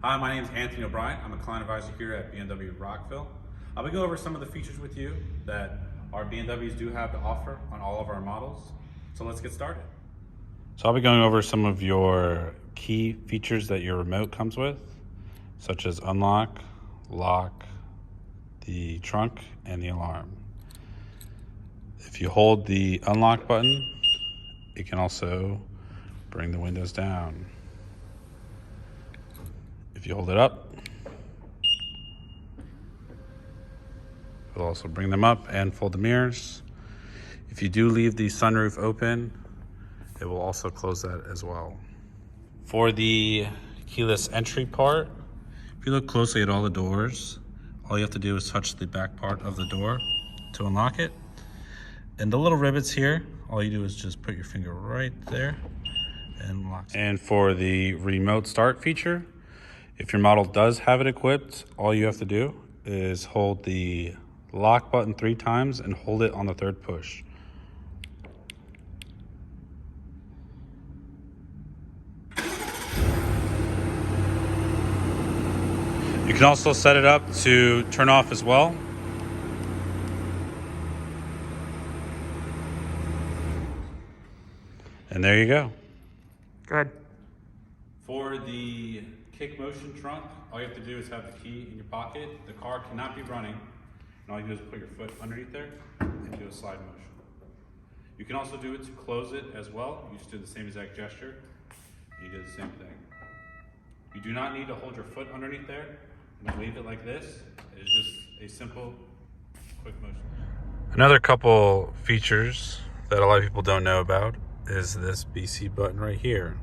Hi, my name is Anthony O'Brien. I'm a client advisor here at BMW of Rockville. I'll be going over some of the features with you that our BMWs do have to offer on all of our models. So let's get started. So I'll be going over some of your key features that your remote comes with, such as unlock, lock, the trunk, and the alarm. If you hold the unlock button, it can also bring the windows down. If you hold it up, it'll also bring them up and fold the mirrors. If you do leave the sunroof open, it will also close that as well. For the keyless entry part, if you look closely at all the doors, all you have to do is touch the back part of the door to unlock it. And the little rivets here, all you do is just put your finger right there and lock it. And for the remote start feature, if your model does have it equipped, all you have to do is hold the lock button 3 times and hold it on the 3rd push. You can also set it up to turn off as well. And there you go. Good. For the kick motion trunk, all you have to do is have the key in your pocket. The car cannot be running, and all you do is put your foot underneath there and do a slide motion. You can also do it to close it as well. You just do the same exact gesture. You do the same thing. You do not need to hold your foot underneath there and leave it like this. It is just a simple, quick motion. Another couple features that a lot of people don't know about is this BC button right here.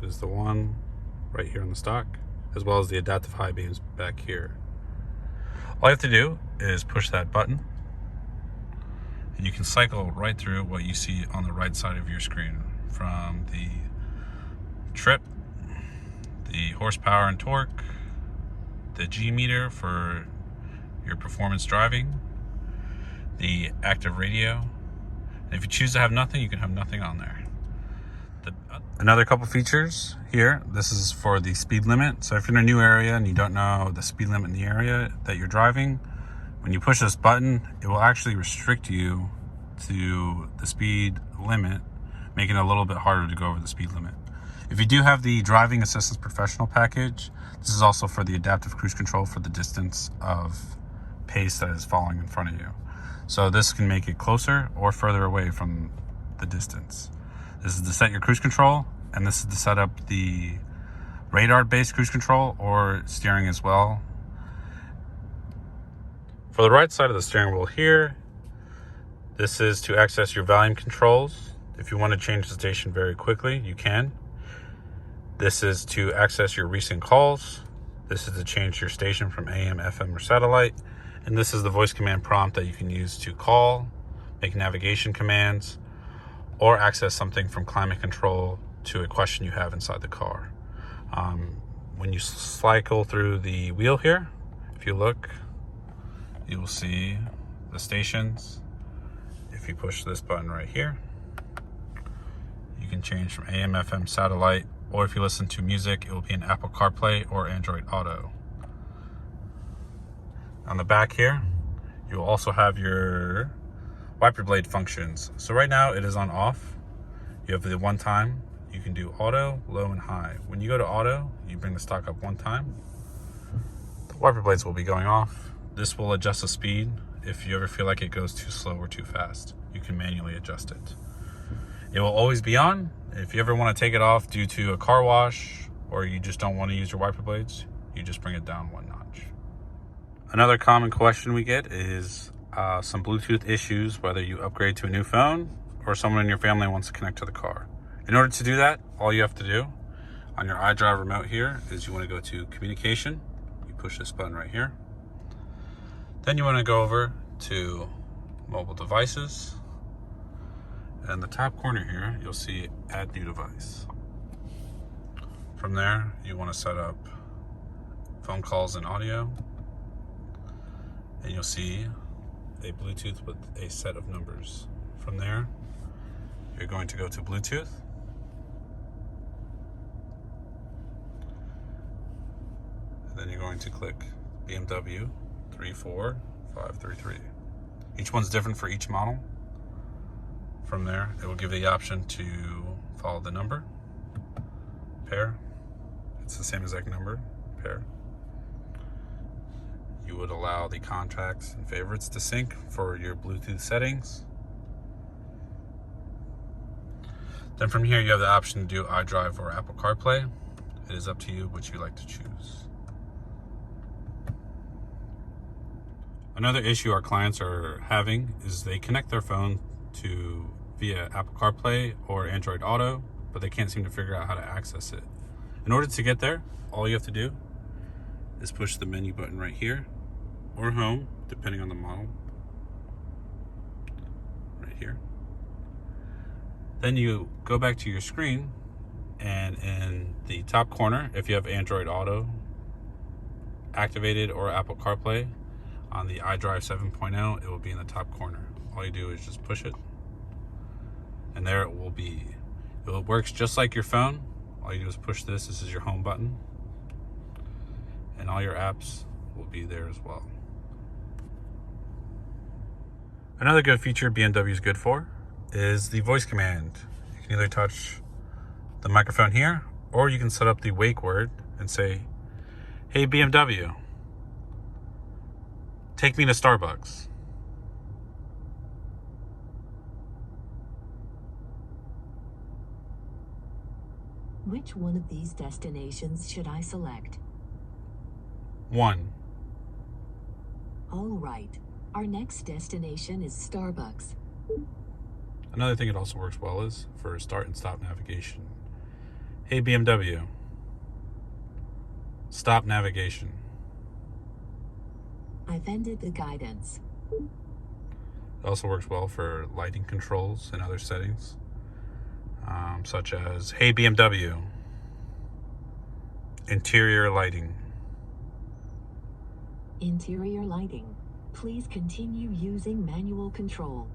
It is the one right here on the stock, as well as the adaptive high beams back here. All you have to do is push that button, and you can cycle right through what you see on the right side of your screen, from the trip, the horsepower and torque, the G meter for your performance driving, the active radio, and if you choose to have nothing, you can have nothing on there. Another couple features here, this is for the speed limit. So if you're in a new area and you don't know the speed limit in the area that you're driving, when you push this button, it will actually restrict you to the speed limit, making it a little bit harder to go over the speed limit. If you do have the Driving Assistance Professional package, this is also for the adaptive cruise control for the distance of pace that is falling in front of you. So this can make it closer or further away from the distance. This is to set your cruise control, and this is to set up the radar-based cruise control or steering as well. For the right side of the steering wheel here, this is to access your volume controls. If you want to change the station very quickly, you can. This is to access your recent calls. This is to change your station from AM, FM, or satellite. And this is the voice command prompt that you can use to call, make navigation commands, or access something from climate control to a question you have inside the car. When you cycle through the wheel here, if you look, you will see the stations. If you push this button right here, you can change from AM, FM, satellite, or if you listen to music, it will be in Apple CarPlay or Android Auto. On the back here, you will also have your wiper blade functions. So right now it is on off. You have the one time, you can do auto, low, and high. When you go to auto, you bring the stock up one time. The wiper blades will be going off. This will adjust the speed. If you ever feel like it goes too slow or too fast, you can manually adjust it. It will always be on. If you ever want to take it off due to a car wash, or you just don't want to use your wiper blades, you just bring it down one notch. Another common question we get is some Bluetooth issues, whether you upgrade to a new phone or someone in your family wants to connect to the car. In order to do that, all you have to do on your iDrive remote here is you want to go to communication. You push this button right here. Then you want to go over to mobile devices. And in the top corner here, you'll see add new device. From there, you want to set up phone calls and audio. And you'll see a Bluetooth with a set of numbers. From there, you're going to go to Bluetooth. then you're going to click BMW 34533. Each one's different for each model. From there, it will give you the option to follow the number, pair. It's the same exact number, pair. You would allow the contacts and favorites to sync for your Bluetooth settings. Then from here, you have the option to do iDrive or Apple CarPlay. It is up to you which you like to choose. Another issue our clients are having is they connect their phone to via Apple CarPlay or Android Auto, but they can't seem to figure out how to access it. In order to get there, all you have to do is push the menu button right here, or home, depending on the model, right here. Then you go back to your screen, and in the top corner, if you have Android Auto activated or Apple CarPlay, on the iDrive 7.0, it will be in the top corner. All you do is just push it, and there it will be. It works just like your phone. All you do is push this. This is your home button, and all your apps will be there as well. Another good feature BMW is good for is the voice command. You can either touch the microphone here, or you can set up the wake word and say, "Hey BMW, take me to Starbucks." Which one of these destinations should I select? 1. All right. Our next destination is Starbucks. Another thing it also works well is for start and stop navigation. "Hey BMW, stop navigation." I've ended the guidance. It also works well for lighting controls and other settings, such as, "Hey BMW, interior lighting." Interior lighting. Please continue using manual control.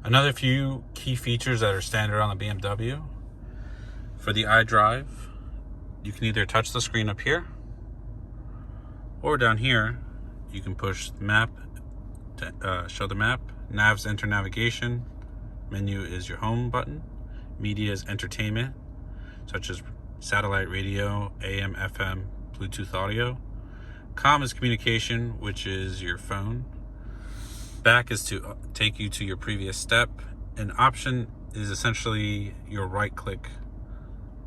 Another few key features that are standard on the BMW. For the iDrive, you can either touch the screen up here, or down here, you can push map to show the map. Nav's enter navigation. Menu is your home button. Media is entertainment, such as satellite radio, AM, FM, Bluetooth audio. Com is communication, which is your phone. Back is to take you to your previous step. An option is essentially your right click,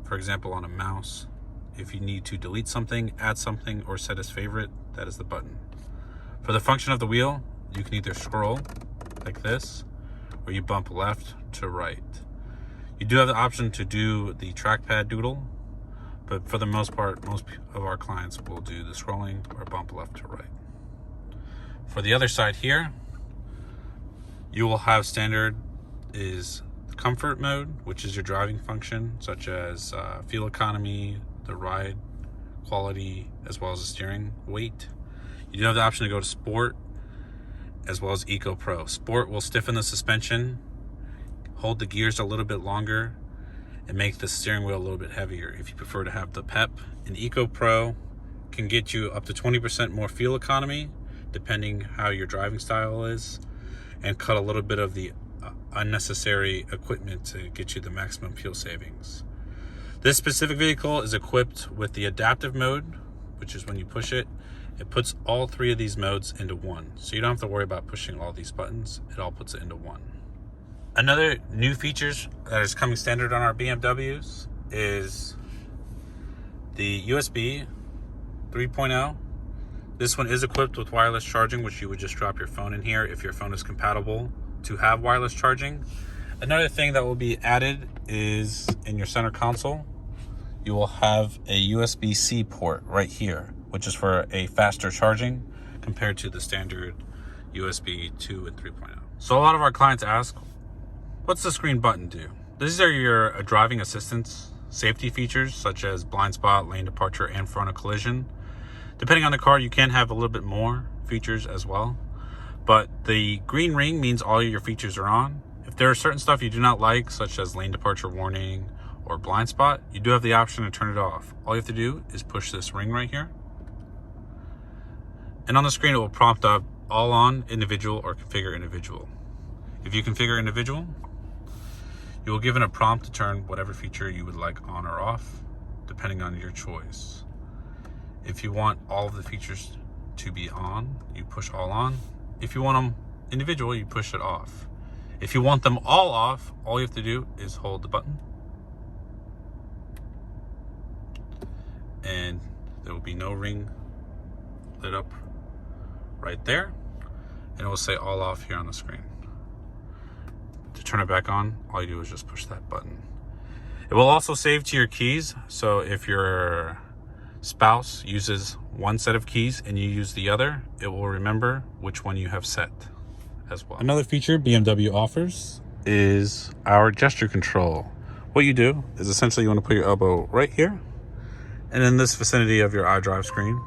for example, on a mouse. If you need to delete something, add something, or set as favorite, that is the button. For the function of the wheel, you can either scroll like this, or you bump left to right. You do have the option to do the trackpad doodle, but for the most part, most of our clients will do the scrolling or bump left to right. For the other side here, you will have standard is comfort mode, which is your driving function, such as fuel economy, the ride quality, as well as the steering weight. You do have the option to go to sport, as well as Eco Pro. Sport will stiffen the suspension, hold the gears a little bit longer, and make the steering wheel a little bit heavier if you prefer to have the pep. And Eco Pro can get you up to 20% more fuel economy, depending how your driving style is, and cut a little bit of the unnecessary equipment to get you the maximum fuel savings. This specific vehicle is equipped with the adaptive mode, which is when you push it, it puts all three of these modes into one. So you don't have to worry about pushing all these buttons. It all puts it into one. Another new features that is coming standard on our BMWs is the USB 3.0. This one is equipped with wireless charging, which you would just drop your phone in here if your phone is compatible to have wireless charging. Another thing that will be added is in your center console, you will have a USB-C port right here, which is for a faster charging compared to the standard USB 2 and 3.0. So a lot of our clients ask, what's the screen button do? These are your driving assistance safety features, such as blind spot, lane departure, and frontal collision. Depending on the car, you can have a little bit more features as well. But the green ring means all your features are on. If there are certain stuff you do not like, such as lane departure warning or blind spot, you do have the option to turn it off. All you have to do is push this ring right here. And on the screen, it will prompt up all on, individual, or configure individual. If you configure individual, you will given a prompt to turn whatever feature you would like on or off, depending on your choice. If you want all of the features to be on, you push all on. If you want them individual, you push it off. If you want them all off, all you have to do is hold the button. And there will be no ring lit up right there. And it will say all off here on the screen. To turn it back on, all you do is just push that button. It will also save to your keys. So if your spouse uses one set of keys and you use the other, it will remember which one you have set as well. Another feature BMW offers is our gesture control. What you do is essentially you want to put your elbow right here, and in this vicinity of your iDrive screen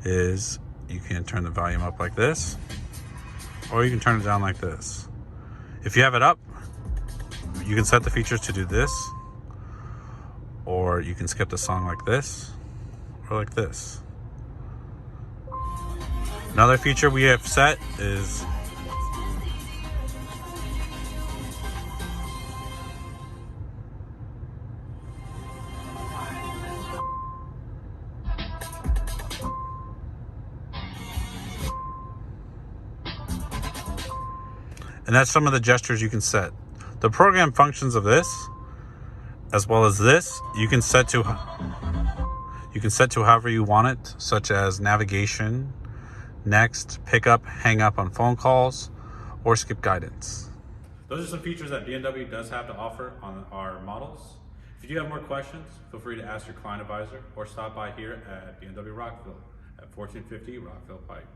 is you can turn the volume up like this, or you can turn it down like this. If you have it up, you can set the features to do this, or you can skip the song like this, or like this. Another feature we have set is and that's some of the gestures you can set. The program functions of this, as well as this, you can set to however you want it, such as navigation, next, pick up, hang up on phone calls, or skip guidance. Those are some features that BMW does have to offer on our models. If you do have more questions, feel free to ask your client advisor or stop by here at BMW Rockville at 1450 Rockville Pike.